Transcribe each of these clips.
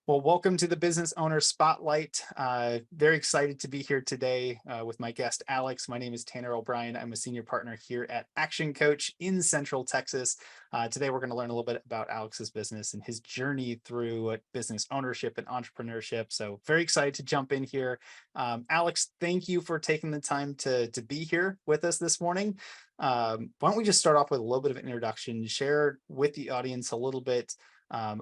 Well, welcome to the Business Owner Spotlight. Very excited to be here today with my guest, Alex. My name is Tanner O'Brien. I'm a senior partner here at Action Coach in Central Texas. Today, we're going to learn a little bit about Alex's business and his journey through business ownership and entrepreneurship. So very excited to jump in here. Alex, thank you for taking the time to be here with us this morning. Why don't we just start off with a little bit of an introduction, share with the audience a little bit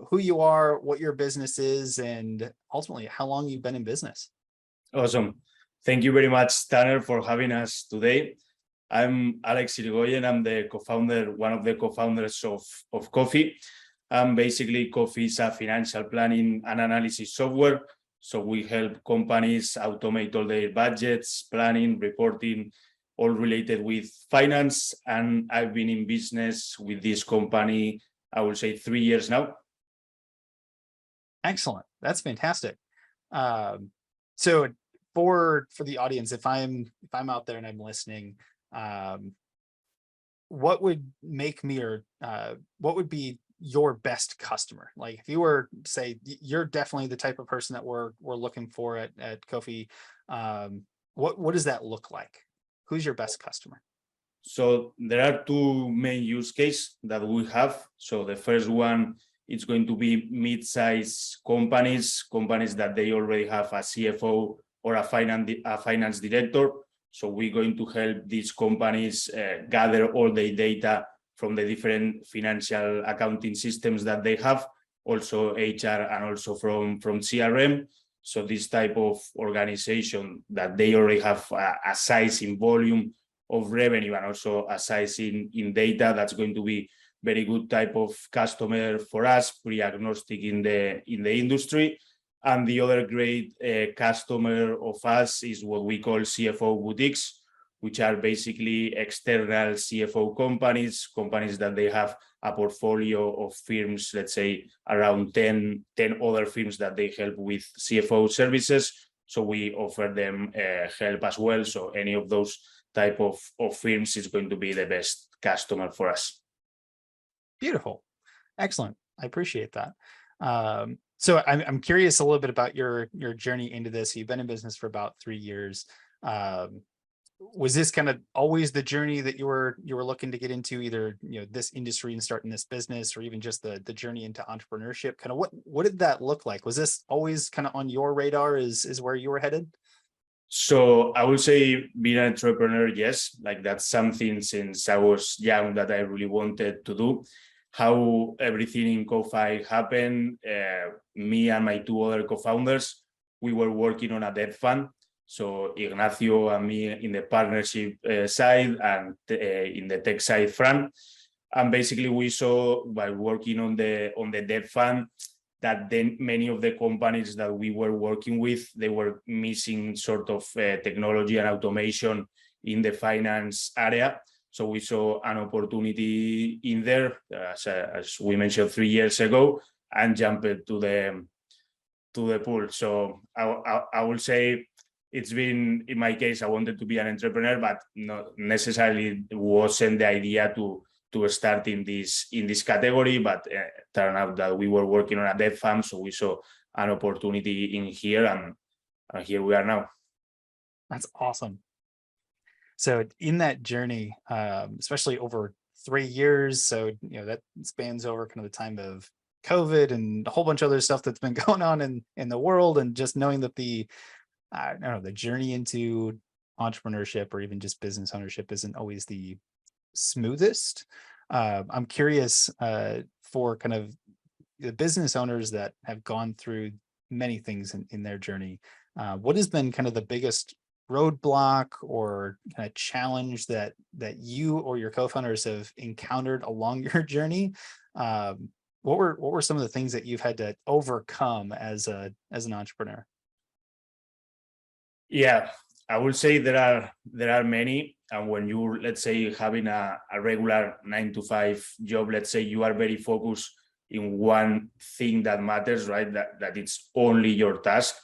who you are, what your business is, and ultimately how long you've been in business. Awesome. Thank you very much, Tanner, for having us today. I'm Alex Irigoyen. I'm the co-founder, one of the co-founders of Cofi. Basically, Cofi is a financial planning and analysis software. So we help companies automate all their budgets, planning, reporting, all related with finance. And I've been in business with this company, I will say 3 years now. Excellent. That's fantastic. So for the audience, if I'm out there and I'm listening, what would make me what would be your best customer? Like if you were to say you're definitely the type of person that we're looking for at Cofi, what does that look like? Who's your best customer? So there are two main use cases that we have. So the first one, it's going to be mid-size companies that they already have a CFO or a finance director. So we're going to help these companies gather all the data from the different financial accounting systems that they have, also HR and also from CRM. So this type of organization that they already have a size in volume of revenue and also a size in data, that's going to be very good type of customer for us, pre-agnostic in the industry. And the other great customer of us is what we call CFO boutiques, which are basically external CFO companies that they have a portfolio of firms, let's say around 10 other firms that they help with CFO services. So we offer them help as well. So any of those type of firms is going to be the best customer for us. Beautiful. Excellent. I appreciate that. So I'm curious a little bit about your journey into this. You've been in business for about 3 years. Was this kind of always the journey that you were looking to get into, either this industry and starting this business, or even just the journey into entrepreneurship? Kind of what did that look like? Was this always kind of on your radar is where you were headed? So I would say being an entrepreneur, yes, like that's something since I was young that I really wanted to do. How everything in Cofi happened, me and my two other co-founders, we were working on a debt fund. So Ignacio and me in the partnership side and in the tech side front. And basically we saw by working on the debt fund that then many of the companies that we were working with, they were missing sort of technology and automation in the finance area. So we saw an opportunity in there, as we mentioned 3 years ago, and jumped to the pool. So I will say it's been, in my case, I wanted to be an entrepreneur, but not necessarily wasn't the idea to start in this category, but turned out that we were working on a debt fund, so we saw an opportunity in here, and here we are now. That's awesome. So in that journey, especially over 3 years, so that spans over kind of the time of COVID and a whole bunch of other stuff that's been going on in the world, and just knowing that the journey into entrepreneurship or even just business ownership isn't always the smoothest. I'm curious for kind of the business owners that have gone through many things in their journey. What has been kind of the biggest roadblock or kind of challenge that you or your co-founders have encountered along your journey? What were some of the things that you've had to overcome as an entrepreneur? Yeah, I would say there are many. And when you, let's say, having a regular 9-to-5 job, let's say you are very focused in one thing that matters, right? That it's only your task.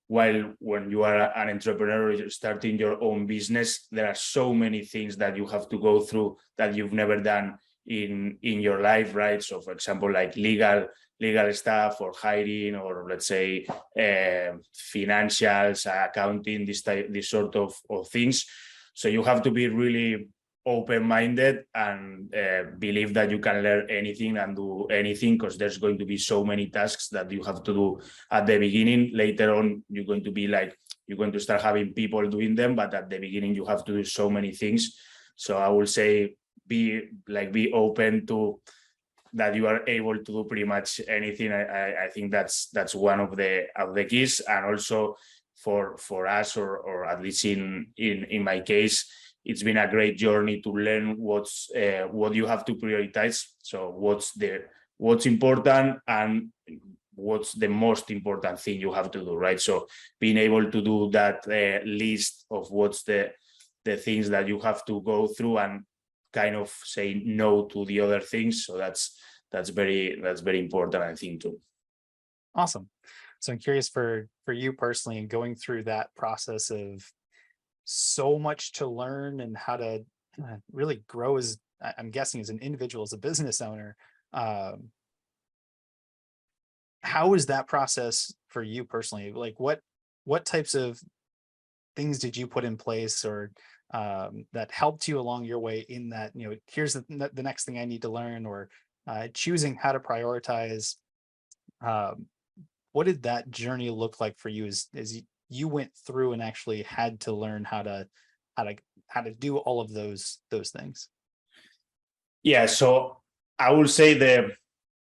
While when you are an entrepreneur, you're starting your own business, there are so many things that you have to go through that you've never done in your life, right? So for example, like legal stuff or hiring, or let's say financials, accounting, this sort of things. So you have to be really open-minded and believe that you can learn anything and do anything, because there's going to be so many tasks that you have to do at the beginning. Later on, you're going to start having people doing them, but at the beginning you have to do so many things. So I will say be open to that you are able to do pretty much anything. I think that's one of the keys. And also for us, or at least in my case, it's been a great journey to learn what you have to prioritize. So what's important and what's the most important thing you have to do, right? So being able to do that list of what's the things that you have to go through, and kind of say no to the other things. So that's very important, I think, too. Awesome. So I'm curious for you personally, and going through that process of so much to learn and how to really grow as, I'm guessing, as an individual, as a business owner. How is that process for you personally? Like what types of things did you put in place, or that helped you along your way in that, here's the next thing I need to learn, or choosing how to prioritize? What did that journey look like for you as you went through and actually had to learn how to do all of those things? Yeah, so I will say that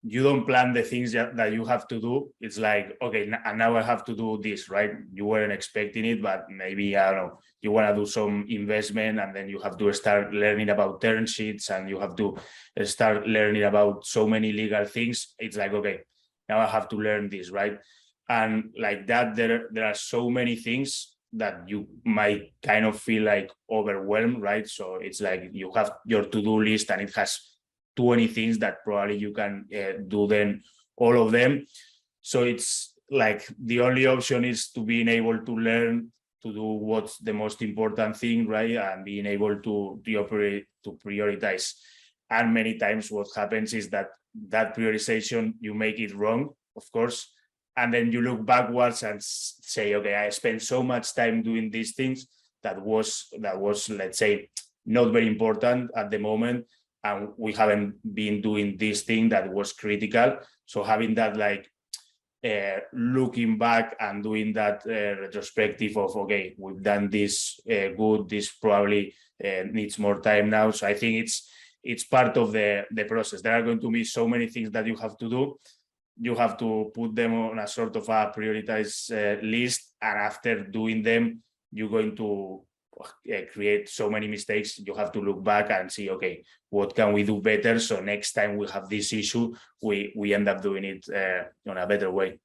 you don't plan the things that you have to do. It's like, okay, and now I have to do this, right? You weren't expecting it, but maybe, I don't know, you want to do some investment, and then you have to start learning about term sheets, and you have to start learning about so many legal things. It's like, okay, now I have to learn this, right? And like that, there are so many things that you might kind of feel like overwhelmed, right? So it's like you have your to-do list, and it has 20 things that probably you can do then all of them. So it's like the only option is to being able to learn to do what's the most important thing, right? And being able to prioritize. And many times what happens is that prioritization, you make it wrong, of course. And then you look backwards and say, okay, I spent so much time doing these things that was, let's say, not very important at the moment, and we haven't been doing this thing that was critical. So having that, like, looking back and doing that retrospective of, okay, we've done this good, this probably needs more time now. So I think it's part of the process. There are going to be so many things that you have to do. You have to put them on a sort of a prioritized list, and after doing them, you're going to create so many mistakes. You have to look back and see, okay, what can we do better? So next time we have this issue, we end up doing it on a better way.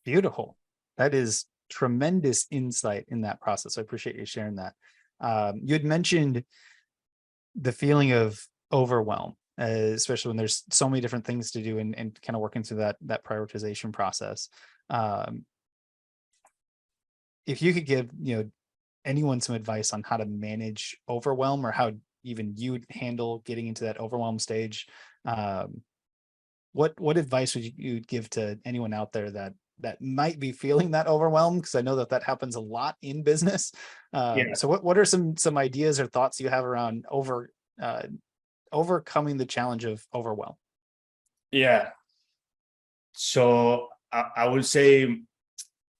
Beautiful. That is tremendous insight in that process. I appreciate you sharing that. You had mentioned the feeling of overwhelm, especially when there's so many different things to do, and kind of working through that prioritization process. If you could give anyone some advice on how to manage overwhelm, or how even you'd handle getting into that overwhelm stage, what advice would you give to anyone out there that might be feeling that overwhelmed? Because I know that happens a lot in business. So what are some ideas or thoughts you have around overcoming the challenge of overwhelm? Yeah. So I will say,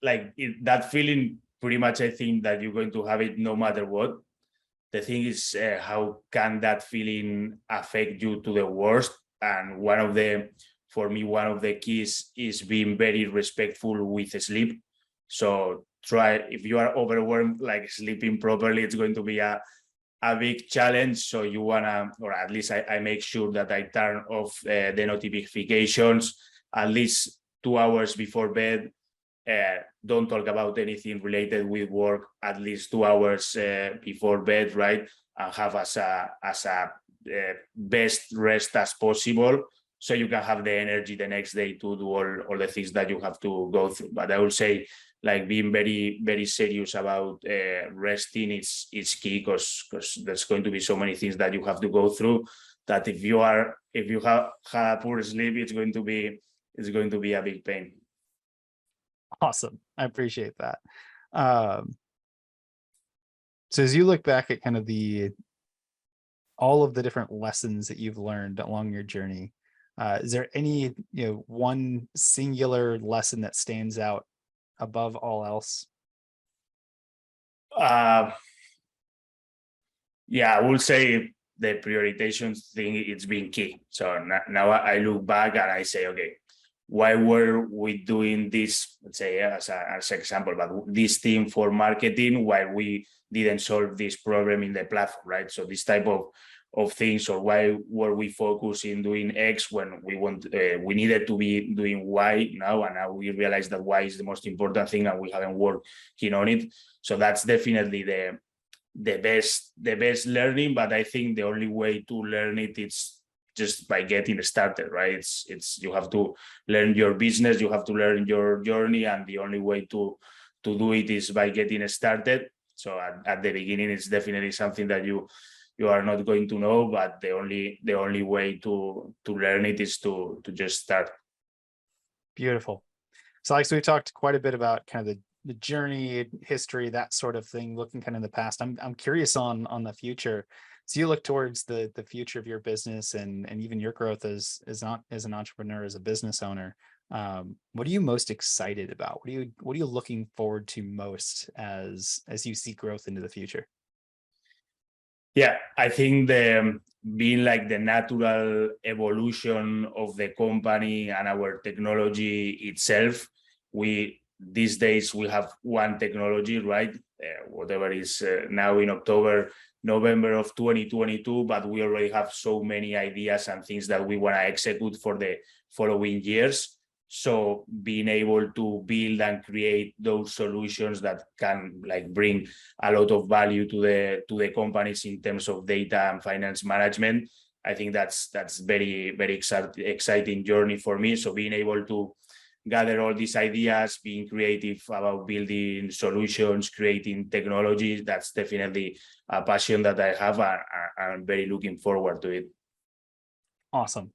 like, that feeling, pretty much, I think that you're going to have it no matter what. The thing is, how can that feeling affect you to the worst? And for me, one of the keys is being very respectful with sleep. So if you are overwhelmed, like, sleeping properly, it's going to be a big challenge. So you wanna, or at least I make sure that I turn off the notifications at least 2 hours before bed. Don't talk about anything related with work at least 2 hours before bed, right? And have as a best rest as possible, so you can have the energy the next day to do all the things that you have to go through. But I will say, like being very, very serious about resting is key, because there's going to be so many things that you have to go through, that if you have had poor sleep, it's going to be a big pain. Awesome. I appreciate that. So as you look back at kind of all of the different lessons that you've learned along your journey, is there any, one singular lesson that stands out above all else? Yeah, I will say the prioritization thing, it's been key. So now I look back and I say, okay, why were we doing this, let's say, as an example, but this team for marketing, why we didn't solve this problem in the platform, right? So this type of things, or why were we focusing doing X when we needed to be doing Y now, and now we realize that Y is the most important thing and we haven't worked on it. So that's definitely the best learning, but I think the only way to learn it is just by getting started, right? It's you have to learn your business, you have to learn your journey, and the only way to do it is by getting started. So at the beginning, it's definitely something that you are not going to know, but the only way to learn it is to just start. Beautiful. So Alex, we talked quite a bit about kind of the journey, history, that sort of thing, looking kind of in the past. I'm curious on the future. So you look towards the future of your business and even your growth as an entrepreneur, as a business owner. What are you most excited about? What are you looking forward to most as you see growth into the future? Yeah, I think being like the natural evolution of the company and our technology itself. These days we have one technology, right? Whatever is now in November of 2022, but we already have so many ideas and things that we want to execute for the following years. So being able to build and create those solutions that can like bring a lot of value to the companies in terms of data and finance management, I think that's very, very exciting journey for me. So being able to gather all these ideas, being creative about building solutions, creating technologies, that's definitely a passion that I have, and I'm very looking forward to it. Awesome.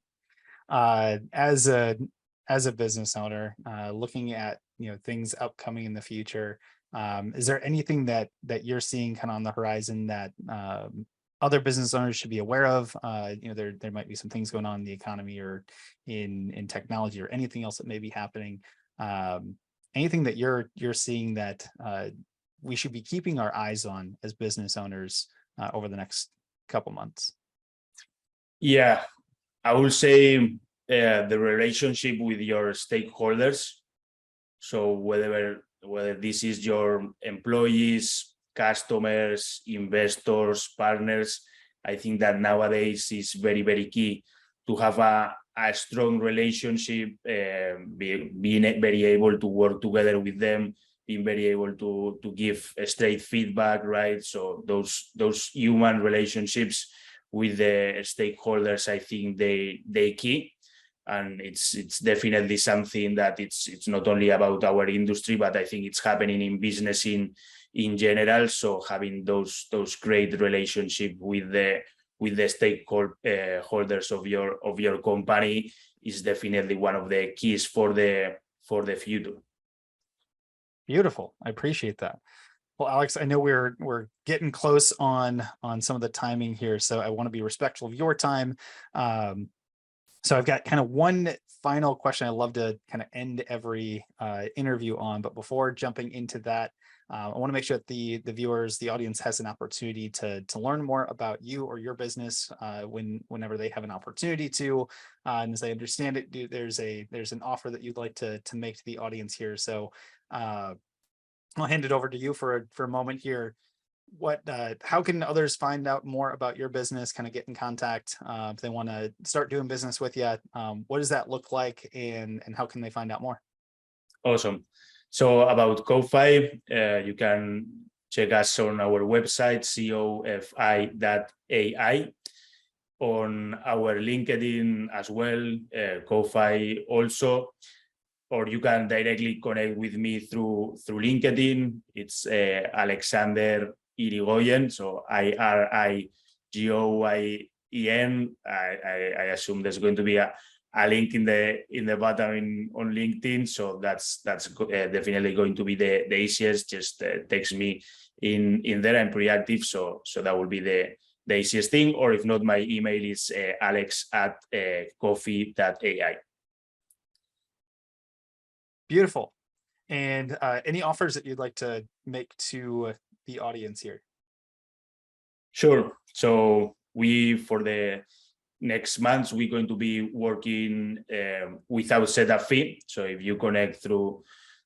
As a business owner, looking at things upcoming in the future, is there anything that you're seeing kind of on the horizon that other business owners should be aware of? There might be some things going on in the economy or in technology or anything else that may be happening. Anything that you're seeing that we should be keeping our eyes on as business owners over the next couple months? Yeah, I would say the relationship with your stakeholders. So whether this is your employees, customers, investors, partners, I think that nowadays is very, very key to have a strong relationship, being very able to work together with them, being very able to give straight feedback, right? So those human relationships with the stakeholders, I think they key. And it's definitely something that it's not only about our industry, but I think it's happening in business in general. So having those great relationship with the stakeholders of your company is definitely one of the keys for the future. Beautiful. I appreciate that. Well, Alex, I know we're getting close on some of the timing here, so I want to be respectful of your time. So I've got kind of one final question I love to kind of end every interview on, but before jumping into that, I want to make sure that the viewers, the audience has an opportunity to learn more about you or your business whenever they have an opportunity to. And as I understand it, there's an offer that you'd like to make to the audience here. So I'll hand it over to you for a moment here. How can others find out more about your business, kind of get in contact if they want to start doing business with you? What does that look like, and how can they find out more? Awesome. So about Cofi, you can check us on our website, cofi.ai, on our LinkedIn as well, Cofi also. or you can directly connect with me through LinkedIn. It's Alexander Irigoyen, so Irigoyen. I assume there's going to be a link in the bottom on LinkedIn, so that's definitely going to be the easiest. Just text me in there. I'm pretty active, so that will be the easiest thing. Or if not, my email is alex@cofi.ai. Beautiful. And any offers that you'd like to make to the audience here? Sure. So for the next months, we're going to be working without setup fee. So if you connect through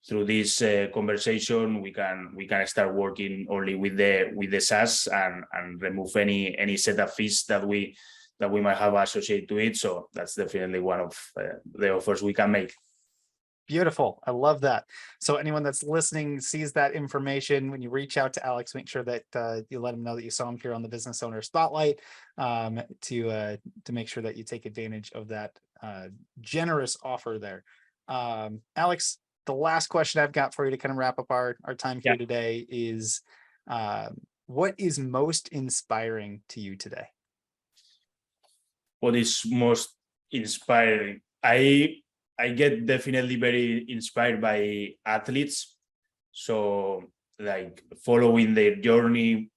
this conversation, we can start working only with the SaaS and remove any setup fees that we might have associated to it. So that's definitely one of the offers we can make. Beautiful. I love that. So anyone that's listening sees that information. When you reach out to Alex, make sure that you let him know that you saw him here on the Business Owner Spotlight, to make sure that you take advantage of that generous offer there. Alex, the last question I've got for you to kind of wrap up our time here today is, what is most inspiring to you today? What is most inspiring? I get definitely very inspired by athletes. So like following their journey,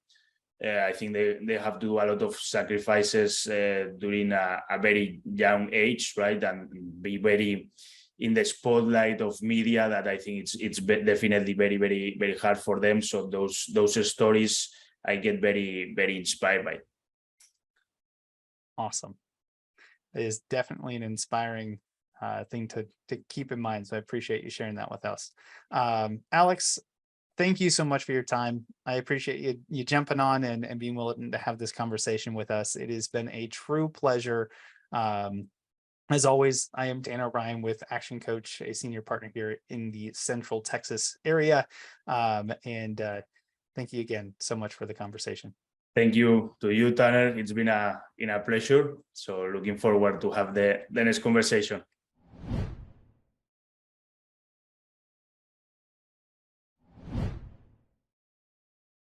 I think they have to do a lot of sacrifices during a very young age, right? And be very in the spotlight of media, that I think it's definitely very, very, very hard for them. So those stories I get very, very inspired by. Awesome. It is definitely an inspiring thing to keep in mind. So I appreciate you sharing that with us. Alex, thank you so much for your time. I appreciate you jumping on and being willing to have this conversation with us. It has been a true pleasure. As always, I am Dan O'Brien with Action Coach, a senior partner here in the Central Texas area. And thank you again so much for the conversation. Thank you to you, Tanner. It's been a pleasure. So looking forward to have the next conversation.